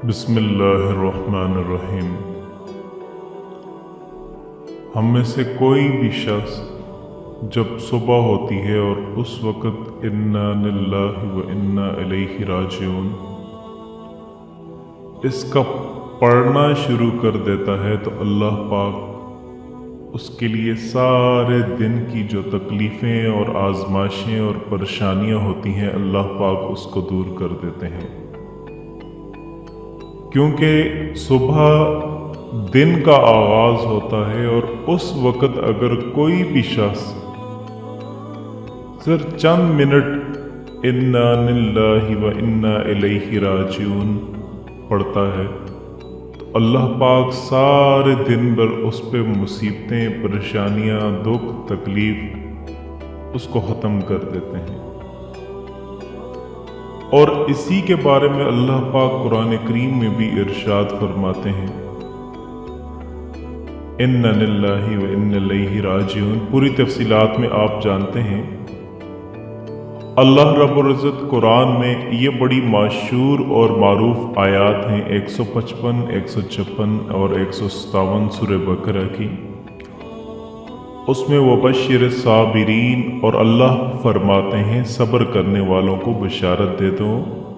बिस्मिल्लाहिर्रहमानिर्रहीम। हम में से कोई भी शख्स जब सुबह होती है और उस वक़्त इन्ना लिल्लाहि व इन्ना इलैहि राजिऊन इसका पढ़ना शुरू कर देता है तो अल्लाह पाक उसके लिए सारे दिन की जो तकलीफ़ें और आजमाइशें और परेशानियां होती हैं अल्लाह पाक उसको दूर कर देते हैं। क्योंकि सुबह दिन का आगाज होता है और उस वक़्त अगर कोई भी शख्स सिर्फ चंद मिनट इन्ना लिल्लाहि व इन्ना इलैहि राजिऊन पढ़ता है तो अल्लाह पाक सारे दिन भर उस पे मुसीबतें, परेशानियां, दुख, तकलीफ उसको ख़त्म कर देते हैं। और इसी के बारे में अल्लाह पाक कुरान करीम में भी इरशाद फरमाते हैं, इन्ना लिल्लाहि व इन्ना इलैहि राजिऊन। पूरी तफसीलात में आप जानते हैं। अल्लाह रब्बुल इज़्ज़त कुरान में ये बड़ी मशहूर और मारूफ आयात हैं 155, 156 और 157 सूरह बकरा की। उसमें वबश्शिर साबिरीन, और अल्लाह फरमाते हैं सब्र करने वालों को बशारत दे दो।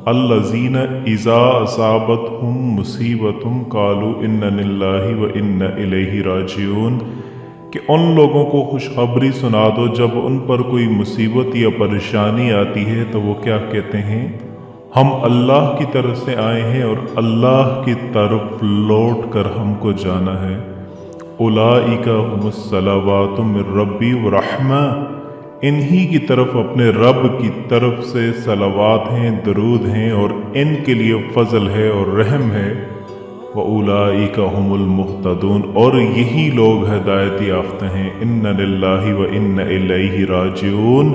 अल्लज़ीना इज़ा असाबतहुम मुसीबतुम कालू इन्ना लिल्लाहि व इन्ना इलैहि राजिऊन, कि उन लोगों को खुशखबरी सुना दो जब उन पर कोई मुसीबत या परेशानी आती है तो वो क्या कहते हैं, हम अल्लाह की तरफ से आए हैं और अल्लाह की तरफ लौट कर हमको जाना है। उलाइका हुमुस्सलावातु मिर रब्बी व रहमा, इन्हीं की तरफ अपने रब की तरफ से सलावात हैं, दरूद हैं और इनके लिए फजल है और रहम है। व उलाइका हुमुल मुहतदून, और यही लोग हिदायत याफ्ता हैं। इन्ना लिल्लाहि व इन्ना इलैहि राजिऊन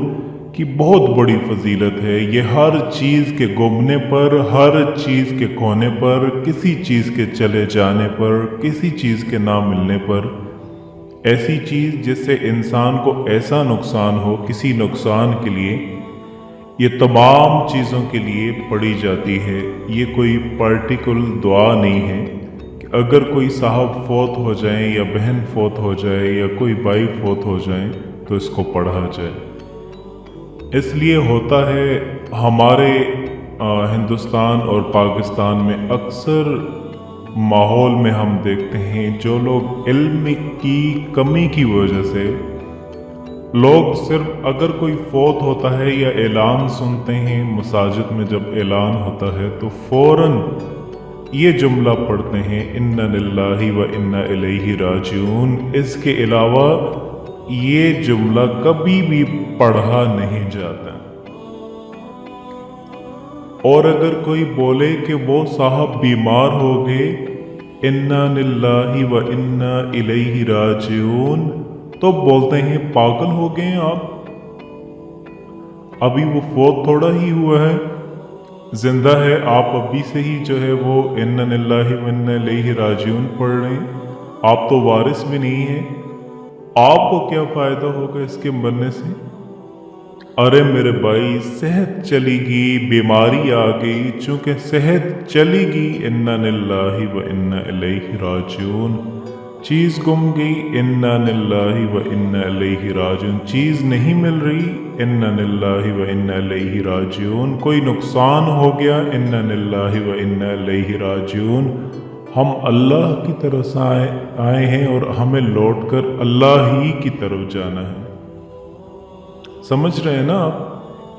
की बहुत बड़ी फजीलत है। ये हर चीज़ के गुमने पर, हर चीज़ के खोने पर, किसी चीज़ के चले जाने पर, किसी चीज़ के ना मिलने पर, ऐसी चीज़ जिससे इंसान को ऐसा नुकसान हो, किसी नुकसान के लिए ये तमाम चीज़ों के लिए पढ़ी जाती है। ये कोई पार्टिकुलर दुआ नहीं है कि अगर कोई साहब फौत हो जाए या बहन फौत हो जाए या कोई भाई फौत हो जाए तो इसको पढ़ा जाए। इसलिए होता है हमारे हिंदुस्तान और पाकिस्तान में अक्सर माहौल में हम देखते हैं जो लोग इल्म की कमी की वजह से लोग सिर्फ अगर कोई फौत होता है या ऐलान सुनते हैं, मसाजिद में जब ऐलान होता है तो फौरन ये जुमला पढ़ते हैं, इन्ना लिल्लाहि व इन्ना इलैहि राजिऊन। इसके अलावा ये जुमला कभी भी पढ़ा नहीं जाता। और अगर कोई बोले कि वो साहब बीमार हो गए, इन्ना लिल्लाहि व इन्ना इलैहि राजिऊन, तो बोलते हैं पागल हो गए आप, अभी वो फौत थोड़ा ही हुआ है, जिंदा है, आप अभी से ही जो है वो इन्ना लिल्लाहि व इन्ना इलैहि राजिऊन पढ़ रहे हैं। आप तो वारिस भी नहीं है, आपको क्या फ़ायदा होगा इसके मरने से। अरे मेरे भाई, सेहत चली गई, बीमारी आ गई, चूँकि सेहत चली गई, इन्ना लिल्लाहि व इन्ना इलैहि राजिऊन। चीज़ गुम गई, इन्ना लिल्लाहि व इन्ना इलैहि राजिऊन। चीज़ नहीं मिल रही, इन्ना लिल्लाहि व इन्ना इलैहि राजिऊन। कोई नुकसान हो गया, इन्ना लिल्लाहि व इन्ना इलैहि राजिऊन। हम अल्लाह की तरफ से आए हैं और हमें लौटकर अल्लाह ही की तरफ जाना है। समझ रहे हैं ना आप?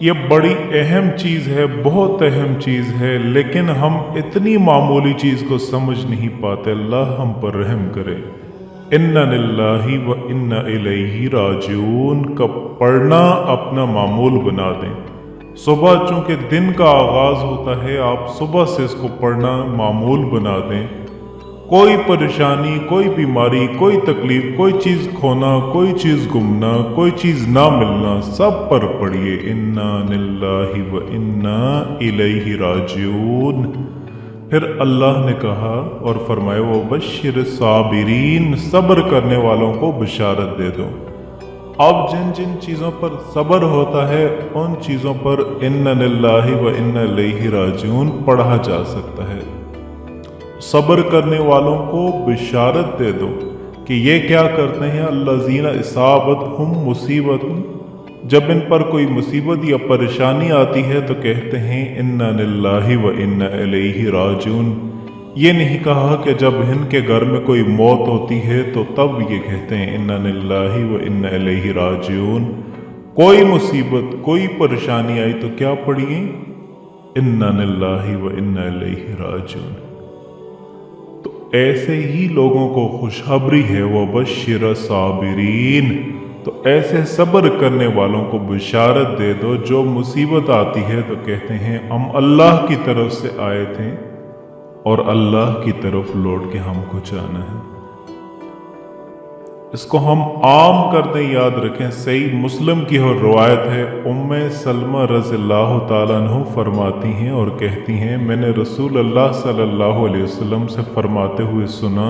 ये बड़ी अहम चीज़ है, बहुत अहम चीज़ है, लेकिन हम इतनी मामूली चीज़ को समझ नहीं पाते। अल्लाह हम पर रहम करे। इन्ना लिल्लाहि व इन्ना इलैहि राजिऊन का पढ़ना अपना मामूल बना दें। सुबह चूँकि दिन का आगाज़ होता है, आप सुबह से इसको पढ़ना मामूल बना दें। कोई परेशानी, कोई बीमारी, कोई तकलीफ, कोई चीज़ खोना, कोई चीज़ गुमना, कोई चीज़ ना मिलना, सब पर पढ़िए इन्ना लिल्लाहि व इन्ना इलैहि राजिऊन। फिर अल्लाह ने कहा और फरमाया, वो बश्शिर साबिरीन, सब्र करने वालों को बशारत दे दो। अब जिन जिन चीज़ों पर सब्र होता है उन चीज़ों पर इन्ना लिल्लाहि व इन्ना इलैहि राजिऊन पढ़ा जा सकता है। सब्र करने वालों को बिशारत दे दो कि ये क्या करते हैं, अल्लज़ीना इसाबतहुम मुसीबत, जब इन पर कोई मुसीबत या परेशानी आती है तो कहते हैं इन्ना लिल्लाहि व इन्ना इलैहि राजिऊन। ये नहीं कहा कि जब इनके घर में कोई मौत होती है तो तब ये कहते हैं इन्ना लिल्लाहि व इन्ना इलैहि राजिऊन। कोई मुसीबत कोई परेशानी आई तो क्या पढ़िए, इन्ना लिल्लाहि व इन्ना इलैहि राजिऊन। तो ऐसे ही लोगों को खुशखबरी है, वो बशिर साबिरीन, तो ऐसे सब्र करने वालों को बिशारत दे दो जो मुसीबत आती है तो कहते हैं हम अल्लाह की तरफ से आए थे और अल्लाह की तरफ लौट के हमको जाना है। इसको हम आम कर दें, याद रखें। सही मुस्लिम की और रवायत है, उम्मे सलमा रज़ियल्लाहु ताला अन्हु फरमाती हैं और कहती हैं मैंने रसूल अल्लाह सल्लल्लाहु अलैहि वसल्लम से फरमाते हुए सुना,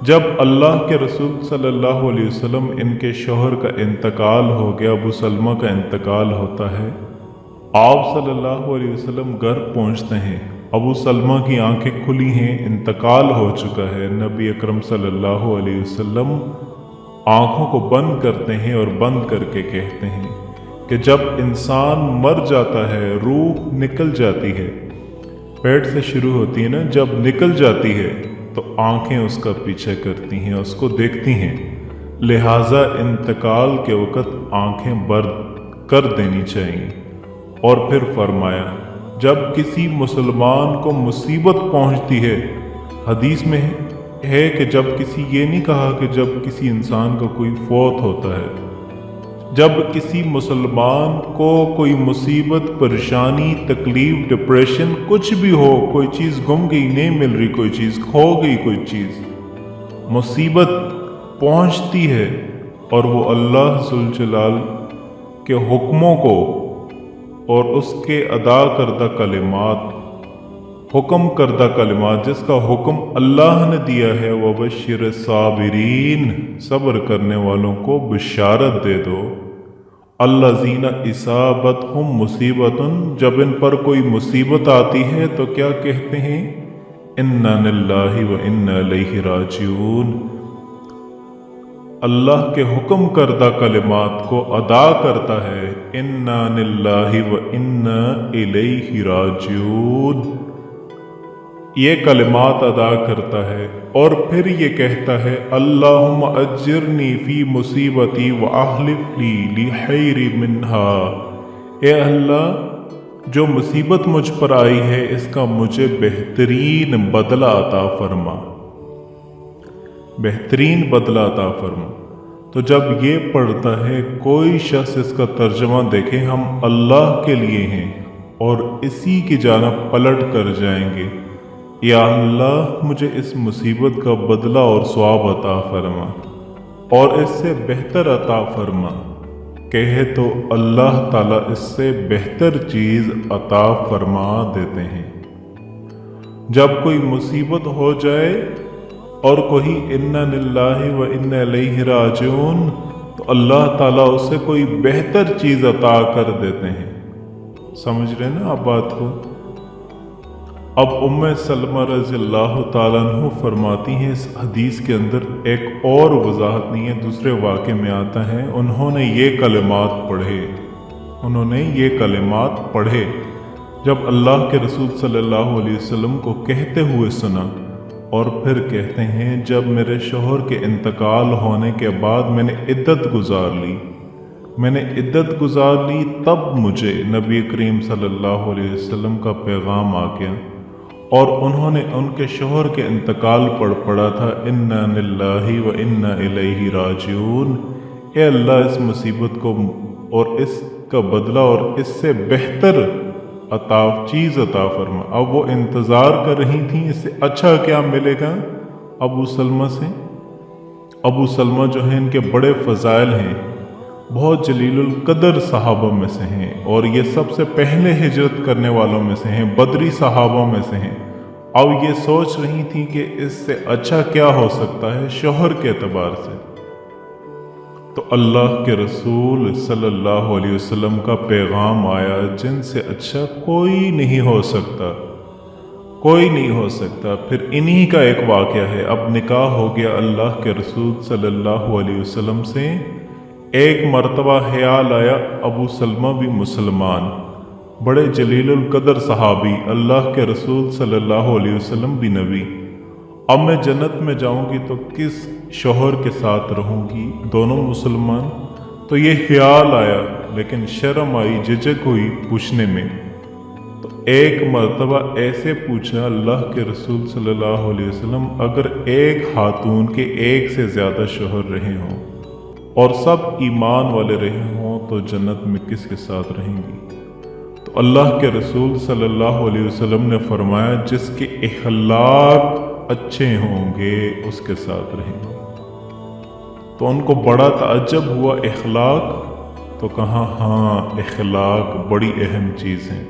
जब अल्लाह के रसूल सल्लल्लाहु अलैहि वसल्लम इनके शौहर का इंतकाल हो गया, अबू सलमा का इंतकाल होता है, आप सल्लल्लाहु अलैहि वसल्लम घर पहुंचते हैं, अबू सलमा की आंखें खुली हैं, इंतकाल हो चुका है। नबी अकरम सल्लल्लाहु अलैहि वसल्लम आंखों को बंद करते हैं और बंद करके कहते हैं कि जब इंसान मर जाता है, रूह निकल जाती है, पेट से शुरू होती है ना, जब निकल जाती है तो आंखें उसका पीछा करती हैं, उसको देखती हैं। लिहाजा इंतकाल के वक़्त आंखें बंद कर देनी चाहिए। और फिर फरमाया, जब किसी मुसलमान को मुसीबत पहुंचती है, हदीस में है कि जब किसी, ये नहीं कहा कि जब किसी इंसान का कोई फौत होता है, जब किसी मुसलमान को कोई मुसीबत, परेशानी, तकलीफ, डिप्रेशन कुछ भी हो, कोई चीज़ गुम गई, नहीं मिल रही, कोई चीज़ खो गई, कोई चीज़ मुसीबत पहुंचती है और वो अल्लाह जुल जलाल के हुक्मों को और उसके अदा करदा कलिमात, हुक्म करदा कलिमात, जिसका हुक्म अल्लाह ने दिया है, वह बशिर साबिरीन, सब्र करने वालों को बिशारत दे दो। अल्लज़ीना इसाबतहुम मुसीबतुन, जब इन पर कोई मुसीबत आती है तो क्या कहते हैं, इन्ना लिल्लाहि व इन्ना इलैहि राजिऊन। अल्लाह के हुक्म करदा कलिमात को अदा करता है, इन्ना लिल्लाहि व इन्ना इलैहि राजिऊन, ये कलिमात अदा करता है। और फिर ये कहता है, अल्लाहुम्मा अज्जिरनी फी मुसीबती व अहलिफ ली खैरि मिन्हा, ए अल्लाह जो मुसीबत मुझ पर आई है इसका मुझे बेहतरीन बदला अता फरमा, बेहतरीन बदला अता फरमा। तो जब ये पढ़ता है कोई शख्स, इसका तर्जमा देखें, हम अल्लाह के लिए हैं और इसी की जानब पलट कर जाएंगे, या अल्लाह मुझे इस मुसीबत का बदला और सवाब अता फरमा और इससे बेहतर अता फरमा, कहे तो अल्लाह ताला इससे बेहतर चीज़ अता फरमा देते हैं। जब कोई मुसीबत हो जाए और कोई इन्ना लिल्लाहि व इन्ना इलैहि राजिऊन, तो अल्लाह ताला उससे कोई बेहतर चीज़ अता कर देते हैं। समझ रहे ना आप बात को। अब उम्मे सलमा रज़ियल्लाहु ताला अन्हु फरमाती हैं, इस हदीस के अंदर एक और वजाहत नहीं है, दूसरे वाक़े में आता है, उन्होंने ये कलिमात पढ़े, उन्होंने ये कलिमात पढ़े जब अल्लाह के रसूल सल्लल्लाहु अलैहि वसल्लम को कहते हुए सुना। और फिर कहते हैं, जब मेरे शौहर के इंतकाल होने के बाद मैंने इद्दत गुजार ली, मैंने इद्दत गुजार ली, तब मुझे नबी करीम सल्लल्लाहु अलैहि वसल्लम का पैगाम आ गया और उन्होंने उनके शौहर के इंतकाल पर पढ़ा था, इन्ना लिल्लाहि व इन्ना इलैहि राजिऊन, ए अल्लाह इस मुसीबत को और इसका बदला और इससे बेहतर चीज़ अता फरमा। अब वो इंतज़ार कर रही थी इससे अच्छा क्या मिलेगा अबू सलमा से। अबू सलमा जो है इनके बड़े फ़ज़ाइल हैं, बहुत जलीलुल कदर सहाबा में से हैं और ये सबसे पहले हिजरत करने वालों में से हैं, बदरी सहाबा में से हैं। अब ये सोच रही थी कि इससे अच्छा क्या हो सकता है शौहर के एतबार से। तो अल्लाह के रसूल सल्लल्लाहु अलैहि वसल्लम का पैगाम आया, जिनसे अच्छा कोई नहीं हो सकता, कोई नहीं हो सकता। फिर इन्हीं का एक वाक़या है। अब निकाह हो गया अल्लाह के रसूल सल्लल्लाहु अलैहि वसल्लम से। एक मर्तबा ख्याल आया अबू सलमा भी मुसलमान, बड़े जलीलुल कदर सहाबी, अल्लाह के रसूल सल्लल्लाहु अलैहि वसल्लम भी नबी। अब मैं जन्नत में जाऊंगी तो किस शोहर के साथ रहूंगी, दोनों मुसलमान। तो ये ख्याल आया, लेकिन शर्म आई, झिझक हुई पूछने में। तो एक मर्तबा ऐसे पूछा अल्लाह के रसूल सल्लल्लाहु अलैहि वसल्लम, अगर एक खातून के एक से ज़्यादा शोहर रहे हों और सब ईमान वाले रहे हों तो जन्नत में किसके साथ रहेंगी? तो अल्लाह के रसूल सल्लल्लाहु अलैहि वसल्लम ने फरमाया, जिसके इखलाक अच्छे होंगे उसके साथ रहेंगे। तो उनको बड़ा ताज्जुब हुआ, इखलाक? तो कहा हाँ, इखलाक बड़ी अहम चीज़ है,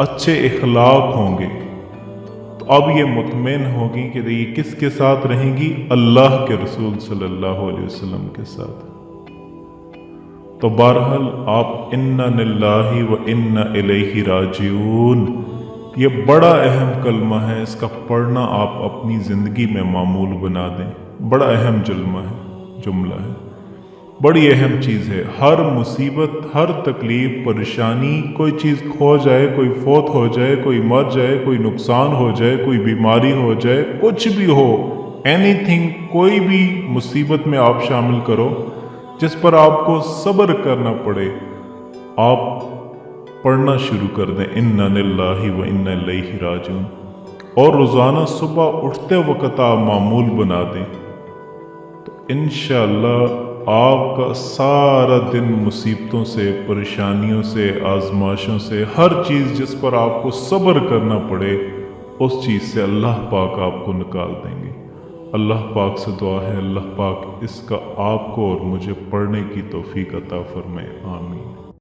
अच्छे इखलाक होंगे। तो अब ये मुतमईन होगी कि ये किसके साथ रहेंगी? अल्लाह के रसूल सल्लल्लाहु अलैहि वसल्लम के साथ। तो बहरहाल आप इन्ना लिल्लाहि व इन्ना इलैहि राजिऊन, ये बड़ा अहम कलमा है। इसका पढ़ना आप अपनी ज़िंदगी में मामूल बना दें। बड़ा अहम जुमला है, बड़ी अहम चीज़ है। हर मुसीबत, हर तकलीफ़, परेशानी, कोई चीज़ खो जाए, कोई फौत हो जाए, कोई मर जाए, कोई नुकसान हो जाए, कोई बीमारी हो जाए, कुछ भी हो, एनीथिंग, कोई भी मुसीबत में आप शामिल करो जिस पर आपको सब्र करना पड़े, आप पढ़ना शुरू कर दें इन्ना लिल्लाहि व इन्ना इलैहि राजिऊन। और रोज़ाना सुबह उठते वक़्त आप मामूल बना दें, तो इंशाअल्लाह आपका सारा दिन मुसीबतों से, परेशानियों से, आजमाइशों से, हर चीज़ जिस पर आपको सब्र करना पड़े, उस चीज़ से अल्लाह पाक आपको निकाल देंगे। अल्लाह पाक से दुआ है, अल्लाह पाक इसका आपको और मुझे पढ़ने की तौफीक अता फरमाए। आमीन।